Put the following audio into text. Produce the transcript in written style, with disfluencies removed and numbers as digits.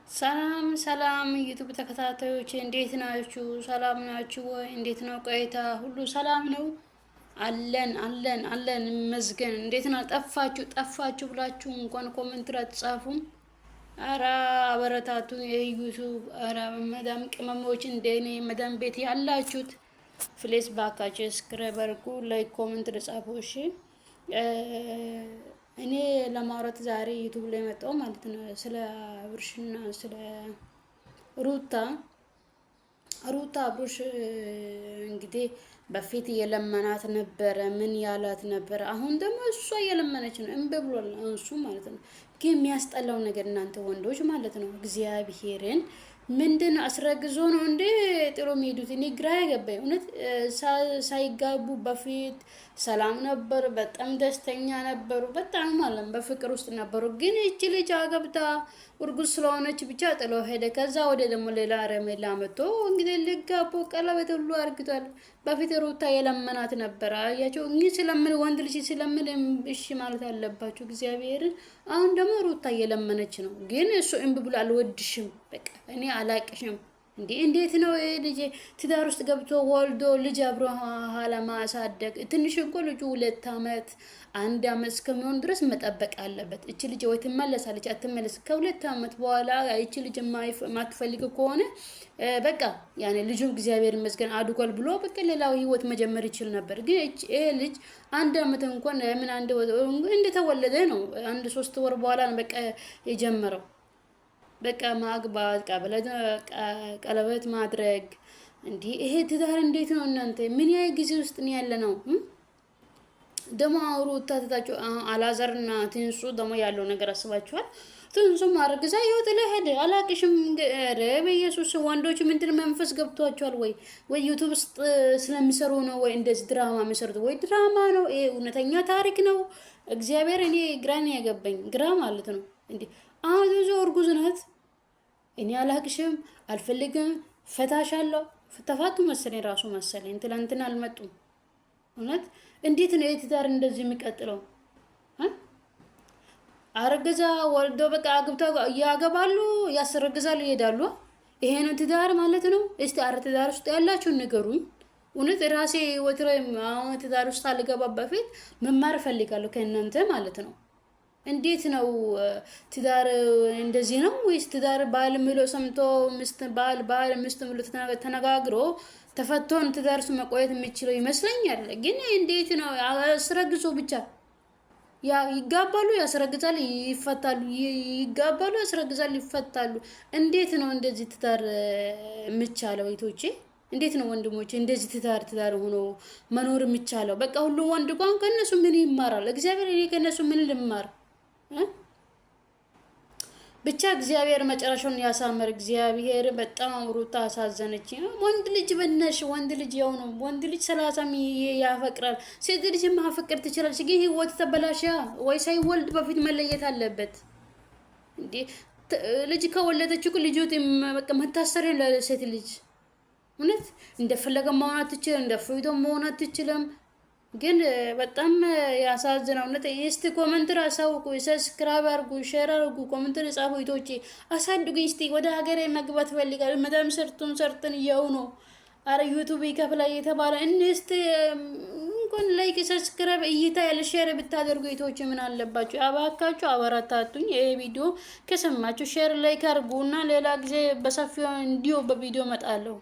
ሰላም ሰላም ዩቲዩብ ተከታታዮች እንዴት ናችሁ? ሰላም ናችሁ ወይ? እንዴት ነው ቆይታ? ሁሉ ሰላም ነው? አለን ይመስገን። እንዴት ነው? ጠፋችሁ ብላችሁ እንኳን ኮሜንት አትጻፉም? አረ አበረታቱ የዩቲዩብ አረ መዳም ቅመሞች እንደኔ መዳም ቤት ያላችሁት ፕሊስ ባካችሁ ሰብስክራይብ አድርጉ፣ ላይክ ኮሜንት ጻፉ። እሺ እኔ ለማውራት ዛሬ ዩቲዩብ ላይ መጣሁ ማለት ነው። ስለ አብርሽና ስለ ሩታ አብርሽ እንግዲህ በፊት የለመናት ነበረ፣ ምን ያላት ነበረ። አሁን ደግሞ እሷ እየለመነች ነው፣ እምቢ ብሏል እሱ ማለት ነው። ግን የሚያስጠላው ነገር እናንተ ወንዶች ማለት ነው እግዚአብሔርን ምንድን አስረግዞ ነው እንዴ ጥሎ የሚሄዱት? እኔ ግራ ያገባኝ እውነት። ሳይጋቡ በፊት ሰላም ነበር፣ በጣም ደስተኛ ነበሩ፣ በጣም ማለት በፍቅር ውስጥ ነበሩ። ግን እቺ ልጅ አገብታ እርጉዝ ስለሆነች ብቻ ጥሎ ሄደ። ከዛ ወደ ደግሞ ሌላ ረሜላ መጥቶ እንግዲህ ሊጋቡ ቀለበት ሁሉ አርግቷል። በፊት ሩታ የለመናት ነበር። አያቸው እንግዲህ ስለምን ወንድ ልጅ ስለምን እሺ ማለት አለባችሁ እግዚአብሔርን። አሁን ደግሞ ሩታ እየለመነች ነው። ግን እሱ እምቢ ብሎ አልወድሽም፣ በቃ እኔ አላቅሽም። እንዴት ነው ልጅ ትዳር ውስጥ ገብቶ ወልዶ ልጅ አብሮ ኋላ ማሳደግ? ትንሽ እኮ ልጁ 2 አመት 1 አመት እስከሚሆን ድረስ መጠበቅ አለበት። እቺ ልጅ ወይ ትመለሳለች አትመለስ። ከ2 አመት በኋላ እቺ ልጅ ማትፈልግ ከሆነ በቃ ያኔ ልጁ እግዚአብሔር ይመስገን አድጓል ብሎ በቃ ሌላው ህይወት መጀመር ይችል ነበር። ግን ይሄ ልጅ 1 አመት እንኳን ምን እንደተወለደ ነው 1-3 ወር በኋላ ነው በቃ የጀመረው። በቃ ማግባት ቀለበት ማድረግ እንዲህ ይሄ ትዳር እንዴት ነው እናንተ? ምን ያህል ጊዜ ውስጥ ነው ያለ ነው? ደሞ ሩታ ተታችሁ አላዘርና ትንሱ ደሞ ያለው ነገር አስባችኋል? ትንሱ ማርግዛ ይወጥ ለሄደ አላቅሽም። ረብ ኢየሱስ ወንዶች ምንድን መንፈስ ገብቷቸዋል ወይ ዩቲዩብ ውስጥ ስለሚሰሩ ነው ወይ እንደዚህ ድራማ የሚሰሩት? ወይ ድራማ ነው ይሄ እውነተኛ ታሪክ ነው? እግዚአብሔር እኔ ግራን ያገባኝ ግራ ማለት ነው እንዴ። አሁን ብዙ እርጉዝ ናት። እኔ አላቅሽም አልፈልግም ፈታሻለሁ። ተፋቱ መሰለኝ ራሱ መሰለኝ ትላንትና አልመጡም። እውነት እንዴት ነው የትዳር እንደዚህ የሚቀጥለው? አረገዛ ወልዶ በቃ አግብታ ያገባሉ፣ ያስረግዛሉ፣ ይሄዳሉ። ይሄ ነው ትዳር ማለት ነው? እስቲ አረ ትዳር ውስጥ ያላችሁ ንገሩኝ። እውነት ራሴ ወትሮም አሁን ትዳር ውስጥ አልገባ በፊት መማር ፈልጋለሁ ከእናንተ ማለት ነው። እንዴት ነው ትዳር እንደዚህ ነው ወይስ ትዳር ባል ምሎ ሰምቶ ሚስት ባል ሚስት ምሎ ተነጋግሮ ተፈቶን ትዳር ውስጥ መቆየት የሚችለው ይመስለኛል። ግን እንዴት ነው አስረግዞ ብቻ ይጋባሉ፣ ያስረግዛሉ፣ ይፈታሉ፣ ይጋባሉ፣ ያስረግዛሉ፣ ይፈታሉ። እንዴት ነው እንደዚህ ትዳር የሚቻለው? እህቶቼ እንዴት ነው ወንድሞቼ እንደዚህ ትዳር ሆኖ መኖር የሚቻለው? በቃ ሁሉ ወንድ እንኳን ከነሱ ምን ይማራል? እግዚአብሔር እኔ ከነሱ ምን ልማር? ብቻ እግዚአብሔር መጨረሻውን ያሳመር። እግዚአብሔር በጣም ሩታ አሳዘነች። ወንድ ልጅ በነሽ ወንድ ልጅ ያው ነው። ወንድ ልጅ 30 ያፈቅራል። ሴት ልጅ ማፈቅር ትችላለች። ግን ህይወት ተበላሻ ወይ ሳይወልድ በፊት መለየት አለበት እንዴ። ልጅ ከወለደች እኮ ልጆት መታሰር ለሴት ልጅ እውነት እንደፈለገ መሆን አትችልም፣ እንደፈለገ መሆን አትችልም። ግን በጣም ያሳዝናል እውነት። እስቲ ኮሜንት አሳውቁ፣ ሰብስክራይብ አድርጉ፣ ሼር አድርጉ፣ ኮሜንት ጻፉ። እህቶቼ አሳድጉኝ እስቲ። ወደ ሀገሬ መግባት ፈልጋለሁ። መዳም ሰርተን ያው ነው። አረ ዩቲዩብ ይከፍላል የተባለ እንስቲ እንኳን ላይክ ሰብስክራይብ እይታ ያለ ሼር ብታደርጉ እህቶቼ ምን አለባችሁ? አባካችሁ አበረታቱኝ። ይሄ ቪዲዮ ከሰማችሁ ሼር ላይክ አድርጉና ሌላ ጊዜ በሰፊው እንዲሁ በቪዲዮ መጣለሁ።